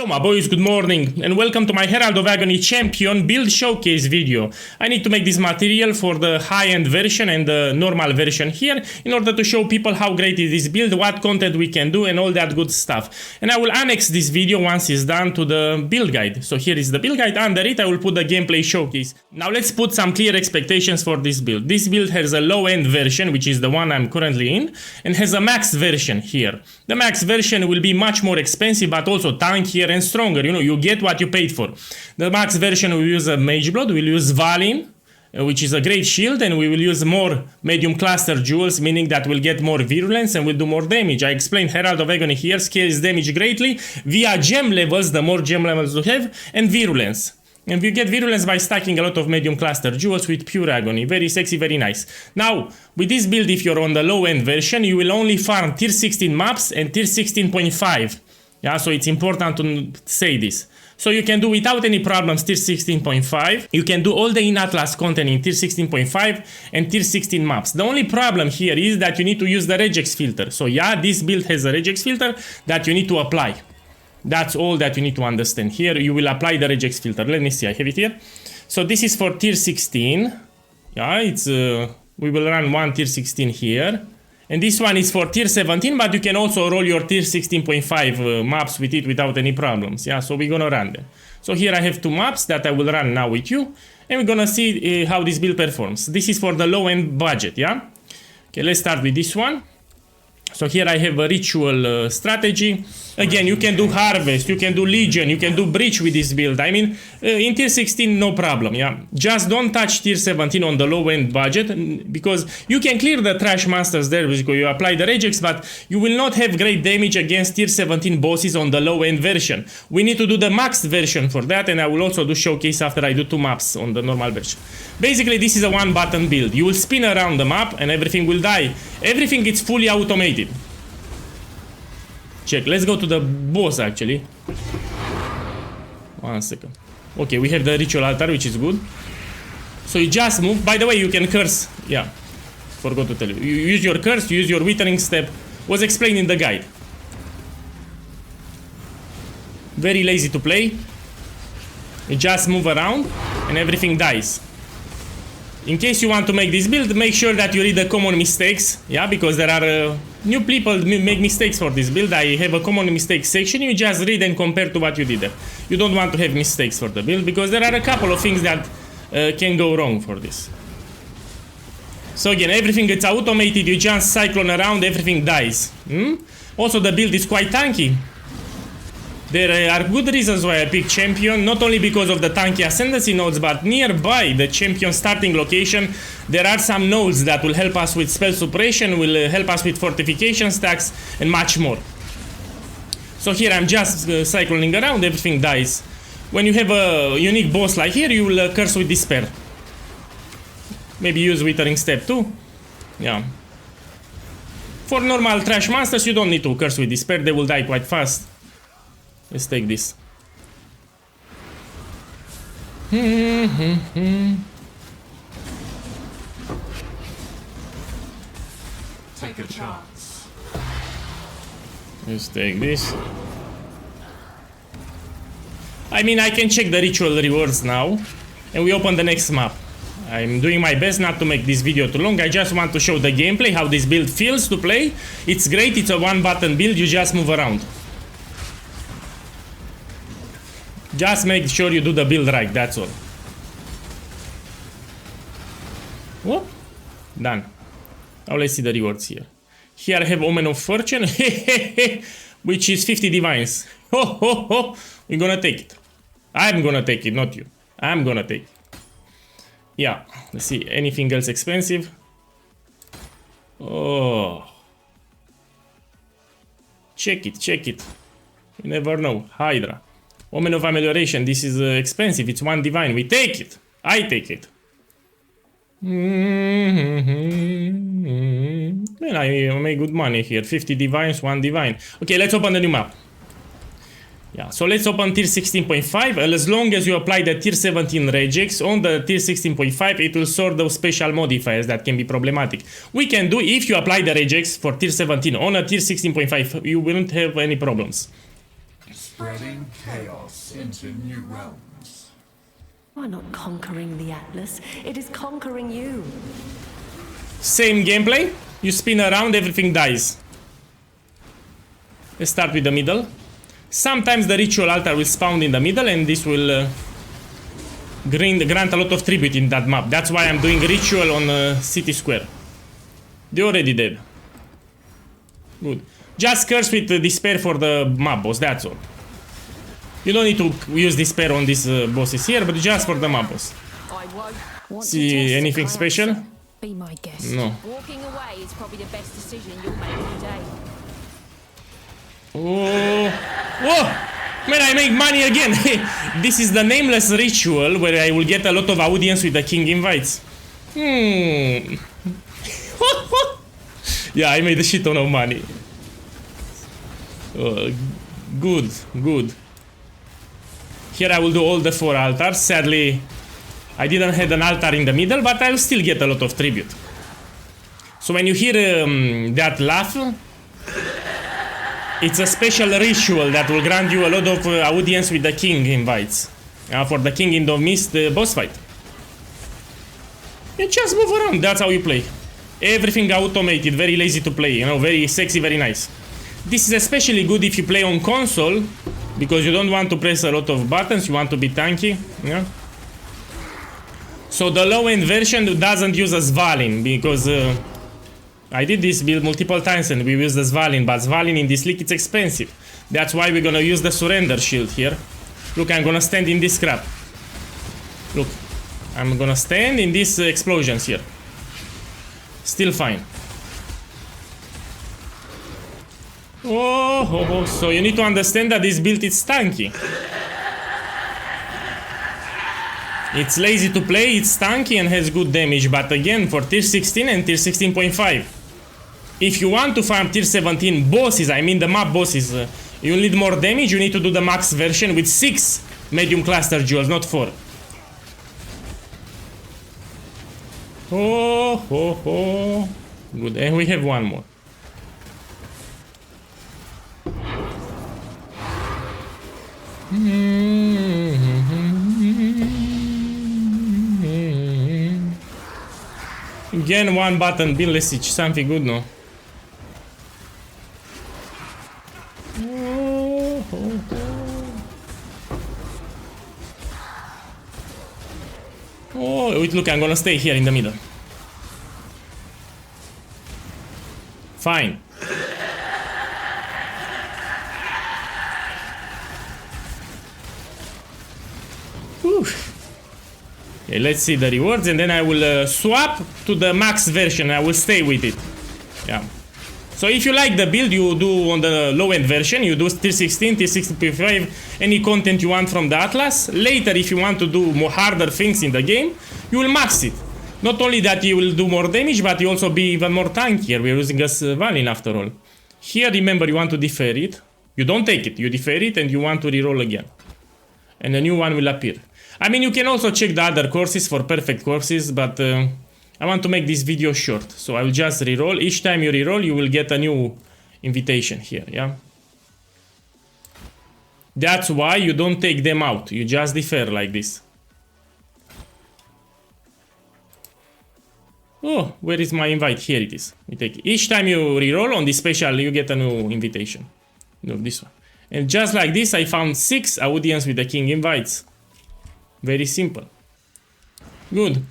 Hello my boys, good morning and welcome to my Herald of Agony Champion build showcase video. I need to make this material for the high-end version and the normal version here in order to show people how great is this build, what content we can do and all that good stuff. And I will annex this video once it's done to the build guide. So here is the build guide, under it I will put the gameplay showcase. Now let's put some clear expectations for this build. This build has a low-end version, which is the one I'm currently in, and has a max version here. The max version will be much more expensive but also tankier and stronger, you know, you get what you paid for. The max version will use a Mage Blood, we'll use Valin, which is a great shield, and we will use more medium cluster jewels, meaning that we'll get more virulence and we'll do more damage. I explained Herald of Agony here scales damage greatly via gem levels, the more gem levels you have, and virulence. And you get virulence by stacking a lot of medium cluster jewels with pure agony. Very sexy, very nice. Now, with this build, if you're on the low-end version, you will only farm tier 16 maps and tier 16.5. Yeah, so it's important to say this. So you can do without any problems tier 16.5. You can do all the in-atlas content in tier 16.5 and tier 16 maps. The only problem here is that you need to use the regex filter. So yeah, this build has a regex filter that you need to apply. That's all that you need to understand. Here you will apply the regex filter. Let me see, I have it here. So this is for tier 16. Yeah, it's we will run one tier 16 here. And this one is for tier 17, but you can also roll your tier 16.5 maps with it without any problems. Yeah, so we're gonna run them. So here I have two maps that I will run now with you, and we're gonna see how this build performs. This is for the low-end budget, yeah? Okay, let's start with this one. So here I have a ritual strategy. Again, you can do harvest, you can do legion, you can do breach with this build. I mean, in tier 16, no problem, yeah. Just don't touch tier 17 on the low-end budget, because you can clear the trash monsters there because you apply the regex, but you will not have great damage against tier 17 bosses on the low-end version. We need to do the maxed version for that, and I will also do showcase after I do two maps on the normal version. Basically, this is a one-button build. You will spin around the map and everything will die. Everything is fully automated. Check, let's go to the boss actually. 1 second. Okay, we have the ritual altar, which is good. So you just move. By the way, you can curse. Yeah, forgot to tell you. You use your curse, you use your withering step. Was explained in the guide. Very lazy to play. You just move around and everything dies. In case you want to make this build, make sure that you read the common mistakes, yeah, because there are new people make mistakes for this build. I have a common mistakes section. You just read and compare to what you did there. You don't want to have mistakes for the build because there are a couple of things that can go wrong for this. So again, everything gets automated. You just cyclone around, everything dies. Also, the build is quite tanky. There are good reasons why I picked champion, not only because of the tanky ascendancy nodes, but nearby the champion starting location, there are some nodes that will help us with spell suppression, will help us with fortification stacks, and much more. So here I'm just cycling around, everything dies. When you have a unique boss like here, you will curse with despair. Maybe use withering step too. Yeah. For normal trash monsters, you don't need to curse with despair, they will die quite fast. Let's take this. Take a chance. Let's take this. I mean, I can check the ritual rewards now, and we open the next map. I'm doing my best not to make this video too long. I just want to show the gameplay, how this build feels to play. It's great, it's a one-button build, you just move around. Just make sure you do the build right, that's all. Whoop. Done. Now let's see the rewards here. Here I have Omen of Fortune, which is 50 divines. Ho ho ho! We're gonna take it. I'm gonna take it, not you. I'm gonna take it. Yeah, let's see, anything else expensive? Oh. Check it, check it. You never know. Hydra. Omen of Amelioration, this is expensive, it's 1 divine, we take it! I take it! Man, I make good money here, 50 divines, 1 divine. Okay, let's open the new map. Yeah, so let's open tier 16.5, as long as you apply the tier 17 regex on the tier 16.5, it will sort those special modifiers that can be problematic. We can do, if you apply the regex for tier 17 on a tier 16.5, you won't have any problems. Spreading chaos into new realms. You are not conquering the Atlas, it is conquering you. Same gameplay. You spin around, everything dies. Let's start with the middle. Sometimes the ritual altar will spawn in the middle and this will grant a lot of tribute in that map. That's why I'm doing ritual on City Square. They already dead. Good. Just curse with despair for the mob boss, that's all. You don't need to use despair on these bosses here, but just for the mob boss. See anything special? Be my guest. No. Walking away is probably the best decision you'll make today. Oh, whoa! Man, I make money again. This is the nameless ritual where I will get a lot of audience with the king invites. Yeah, I made a shit ton of money. Good, good. Here I will do all the 4 altars. Sadly, I didn't have an altar in the middle, but I will still get a lot of tribute. So when you hear that laugh, it's a special ritual that will grant you a lot of audience with the king invites. For the king in the mist boss fight. You just move around, that's how you play. Everything automated, very lazy to play, you know, very sexy, very nice. This is especially good if you play on console, because you don't want to press a lot of buttons, you want to be tanky, yeah? So the low-end version doesn't use a Svalin, because I did this build multiple times and we used the Svalin, but Svalin in this league it's expensive. That's why we're gonna use the surrender shield here. Look, I'm gonna stand in this crap. Look, I'm gonna stand in these explosions here. Still fine. Oh, so you need to understand that this build is tanky. It's lazy to play, it's tanky and has good damage, but again, for tier 16 and tier 16.5. If you want to farm tier 17 bosses, I mean the map bosses, you need more damage, you need to do the max version with 6 medium cluster jewels, not 4. Oh. Good, and we have one more. Again, one button build, let's see, something good, no? Oh, wait, look, I'm gonna stay here in the middle. Fine. Whew. Okay, let's see the rewards and then I will swap to the max version. I will stay with it. Yeah. So if you like the build, you do on the low-end version, you do tier 16, tier 16.5, any content you want from the Atlas. Later, if you want to do more harder things in the game, you will max it. Not only that you will do more damage, but you also be even more tankier. We're using a Svalin after all. Here, remember, you want to defer it. You don't take it, you defer it and you want to reroll again. And a new one will appear. I mean, you can also check the other courses for perfect courses, but I want to make this video short. So I will just reroll. Each time you reroll, you will get a new invitation here, yeah? That's why you don't take them out. You just defer like this. Oh, where is my invite? Here it is. We take it. Each time you reroll on this special, you get a new invitation. No, this one. And just like this, I found 6 audience with the king invites. Very simple. Good.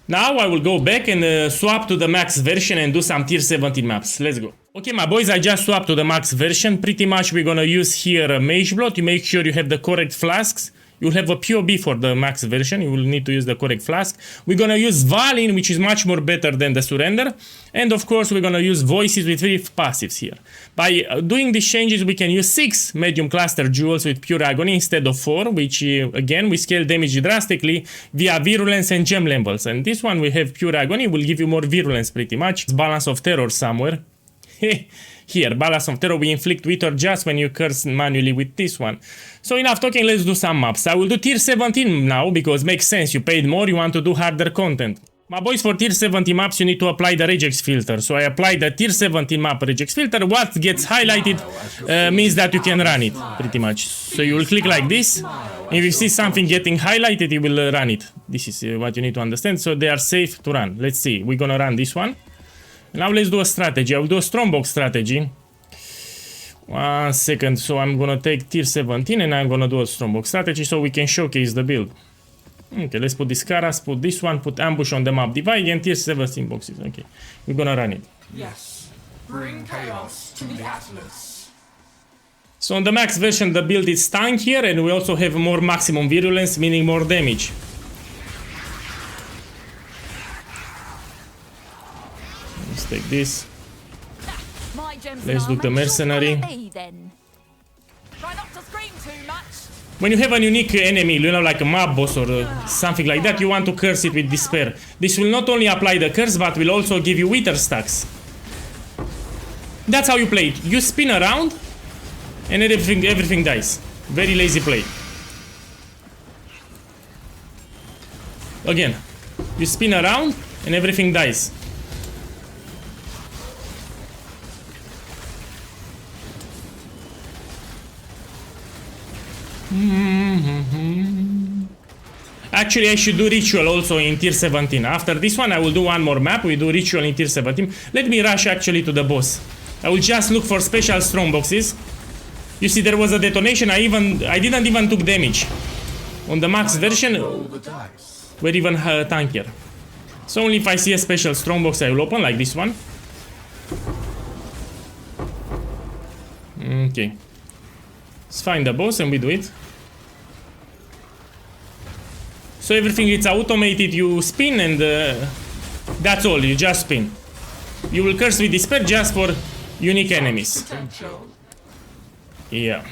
Now I will go back and swap to the max version and do some tier 17 maps. Let's go. Okay, my boys, I just swapped to the max version. Pretty much we're gonna use here a mage blood. You make sure you have the correct flasks. You'll have a POB for the max version. You will need to use the correct flask. We're gonna use Valin, which is much more better than the surrender. And of course, we're gonna use voices with 3 passives here. By doing these changes, we can use 6 medium cluster jewels with pure agony instead of 4, which again, we scale damage drastically via virulence and gem levels. And this one, we have pure agony, will give you more virulence pretty much. It's balance of terror somewhere. Here, balance of terror, we inflict wither just when you curse manually with this one. So enough talking, let's do some maps. I will do tier 17 now, because makes sense, you paid more, you want to do harder content. My boys, for tier 70 maps, you need to apply the regex filter. So I apply the tier 17 map regex filter. What gets highlighted means that you can run it, pretty much. So you will click like this. If you see something getting highlighted, you will run it. This is what you need to understand. So they are safe to run. Let's see. We're gonna run this one. Now let's do a strategy. I will do a strongbox strategy. 1 second. So I'm gonna take tier 17 and I'm gonna do a strongbox strategy so we can showcase the build. Okay, let's put this Karas, put this one, put ambush on the map, divide and tier 17 boxes. Okay, we're gonna run it. Yes. Bring chaos to the Atlas. So on the max version, the build is tankier and we also have more maximum virulence, meaning more damage. Let's take this. My gems Let's do the mercenary. Then. Try not to scream too much. When you have a unique enemy, you know, like a mob boss or something like that, you want to curse it with despair. This will not only apply the curse, but will also give you wither stacks. That's how you play it. You spin around and everything dies. Very lazy play. Again, you spin around and everything dies. Actually, I should do ritual also in tier 17. After this one, I will do one more map. We do ritual in tier 17. Let me rush actually to the boss. I will just look for special strong boxes. You see, there was a detonation. I didn't even took damage. On the max version, Roll the dice. we're even tankier. So only if I see a special strong box, I will open like this one. Okay. Let's find the boss and we do it. So everything is automated, you spin and that's all, you just spin. You will curse with despair just for unique enemies. Potential. Yeah.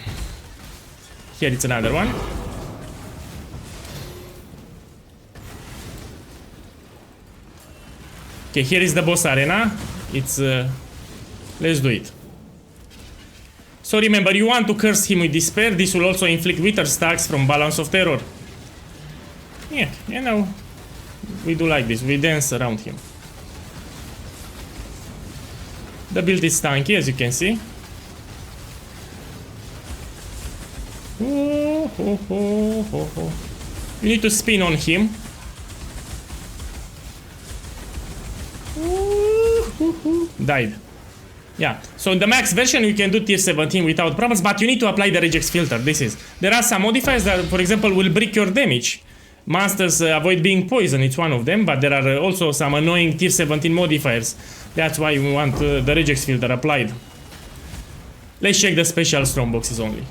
Here it's another one. Okay, here is the boss arena. It's let's do it. So remember, you want to curse him with despair. This will also inflict wither stacks from Balance of Terror. Yeah, you know, we do like this. We dance around him. The build is tanky, as you can see. Oh, ho, ho, ho, ho. You need to spin on him. Died. Yeah, so in the max version you can do tier 17 without problems, but you need to apply the regex filter. There are some modifiers that, for example, will break your damage. Monsters avoid being poisoned, it's one of them, but there are also some annoying tier 17 modifiers. That's why we want the regex filter applied. Let's check the special strong boxes only.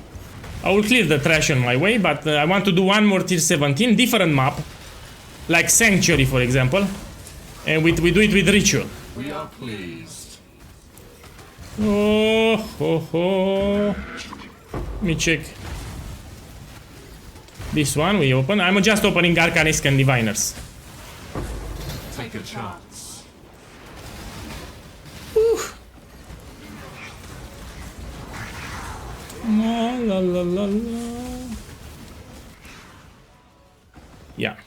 I will clear the trash on my way, but I want to do one more tier 17, different map, like Sanctuary, for example, and we do it with ritual. We are pleased. Oh, ho, ho. Let me check. This one we open. I'm just opening Arcanisk and Diviners. Take a chance. La, la, la, la, la. Yeah.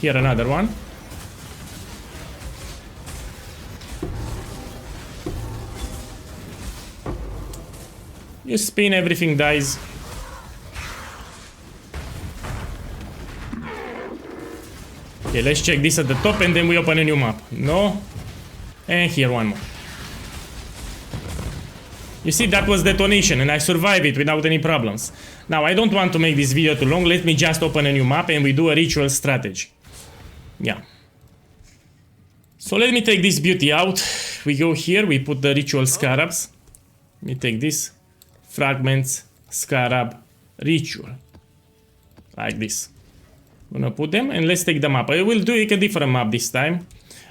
Here another one. You spin, everything dies. Okay, let's check this at the top and then we open a new map. No. And here one more. You see, that was detonation and I survived it without any problems. Now, I don't want to make this video too long. Let me just open a new map and we do a ritual strategy. Yeah. So let me take this beauty out. We go here, we put the ritual scarabs. Let me take this. Fragments, scarab, ritual. Like this. I'm gonna put them and let's take the map. I will do a different map this time.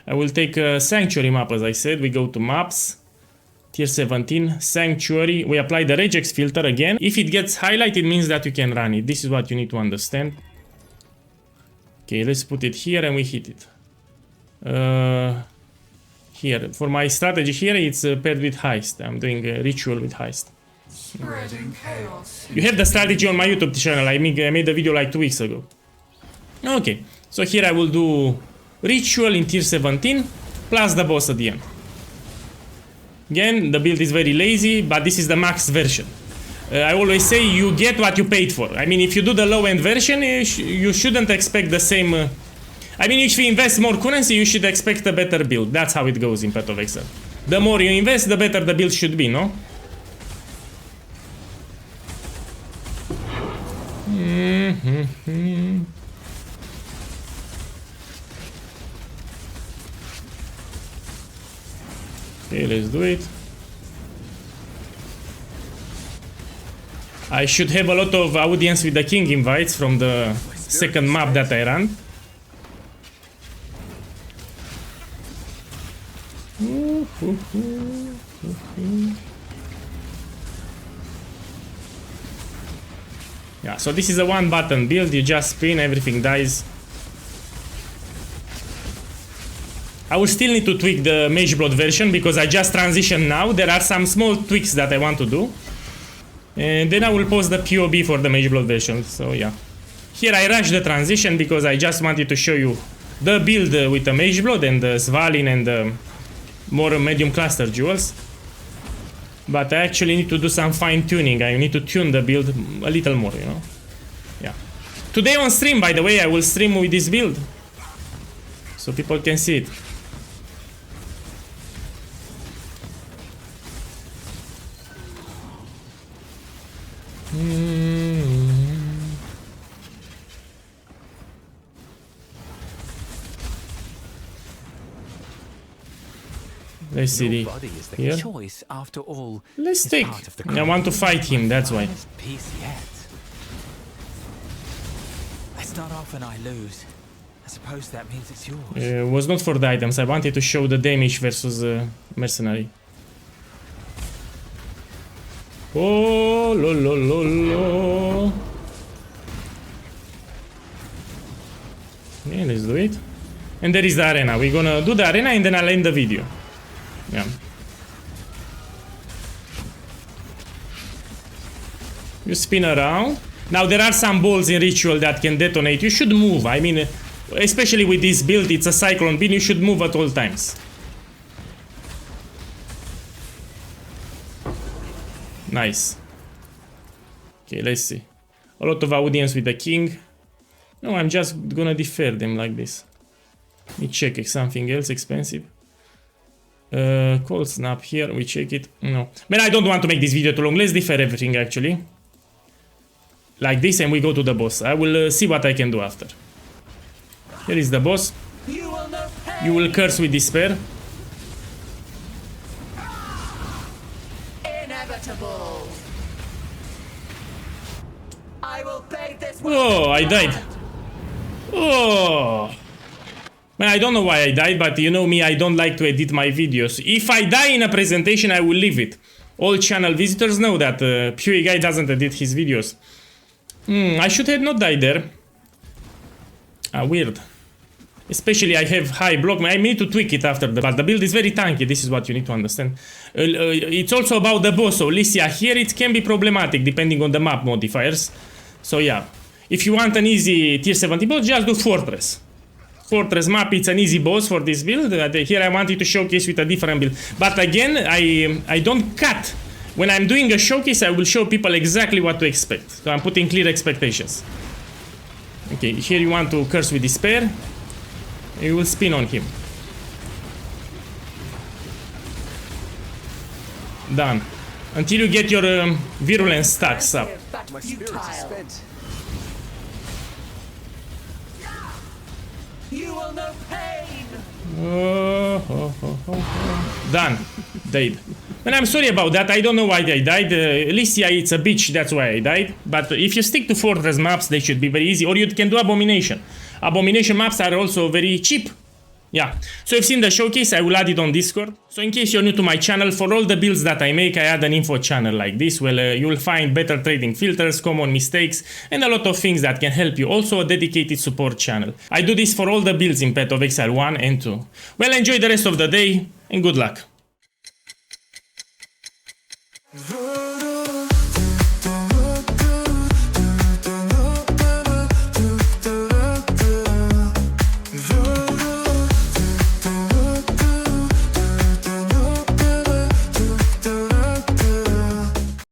I will take a Sanctuary map, as I said. We go to maps. Tier 17, Sanctuary. We apply the regex filter again. If it gets highlighted, means that you can run it. This is what you need to understand. Okay, let's put it here and we hit it. Here, for my strategy here, it's paired with heist. I'm doing a ritual with heist. Spreading chaos. You have the strategy on my YouTube channel. I made a video like 2 weeks ago. Okay, So here I will do Ritual in tier 17 plus the boss at the end. Again, the build is very lazy, but this is the max version. I always say you get what you paid for. I mean, if you do the low-end version, you shouldn't expect the same... I mean, if you invest more currency, you should expect a better build. That's how it goes in Path of Exile. The more you invest, the better the build should be, no? Okay, let's do it. I should have a lot of audience with the king invites from the second map that I ran. Yeah, so this is a one button build, you just spin, everything dies. I will still need to tweak the Mage Blood version because I just transitioned now. There are some small tweaks that I want to do. And then I will post the POB for the Mage Blood version, so yeah. Here I rushed the transition because I just wanted to show you the build with the Mage Blood and the Svalin and the more medium cluster jewels. But I actually need to do some fine tuning. I need to tune the build a little more, you know. Yeah. Today on stream, by the way, I will stream with this build, so people can see it. Let's see here. Choice, after all, Let's take. I want to fight him, that's why. Peace yet. I start off and I lose. I suppose that means it's yours. It was not for the items. I wanted to show the damage versus mercenary. Oh, lo, lo, lo, lo. Yeah, let's do it. And there is the arena. We're gonna do the arena and then I'll end the video. Yeah. You spin around. Now there are some balls in Ritual that can detonate. You should move. I mean, especially with this build, it's a cyclone beam. You should move at all times. Nice. Okay, let's see. A lot of audience with the king. No, I'm just gonna defer them like this. Let me check if something else expensive. Cold snap here, we check it. No. Man, I don't want to make this video too long. Let's defer everything actually. Like this, and we go to the boss. I will see what I can do after. Here is the boss. You will curse with despair. Inevitable. I will beg this. Oh, I died. Oh. Man, I don't know why I died, but you know me, I don't like to edit my videos. If I die in a presentation, I will leave it. All channel visitors know that POEGuy doesn't edit his videos. I should have not died there. Weird. Especially I have high block. I need to tweak it after the build is very tanky. This is what you need to understand. It's also about the boss. So Lycia here, it can be problematic depending on the map modifiers. So yeah, if you want an easy tier 70 boss, just do Fortress. Fortress map, it's an easy boss for this build. Here I wanted to showcase with a different build. But again, I don't cut. When I'm doing a showcase, I will show people exactly what to expect. So I'm putting clear expectations. Okay, here you want to curse with despair. You will spin on him. Done. Until you get your virulence stacks up. My spirit is spent. You will know pain. Done. Died. And I'm sorry about that. I don't know why I died. Lycia, it's a bitch. That's why I died. But if you stick to Fortress maps, they should be very easy. Or you can do Abomination. Abomination maps are also very cheap. Yeah. So you've seen the showcase. I will add it on Discord. So in case you're new to my channel, for all the builds that I make, I add an info channel like this. Well, you will find better trading filters, common mistakes, and a lot of things that can help you. Also a dedicated support channel. I do this for all the builds in Path of Exile 1 and 2. Well, enjoy the rest of the day and good luck.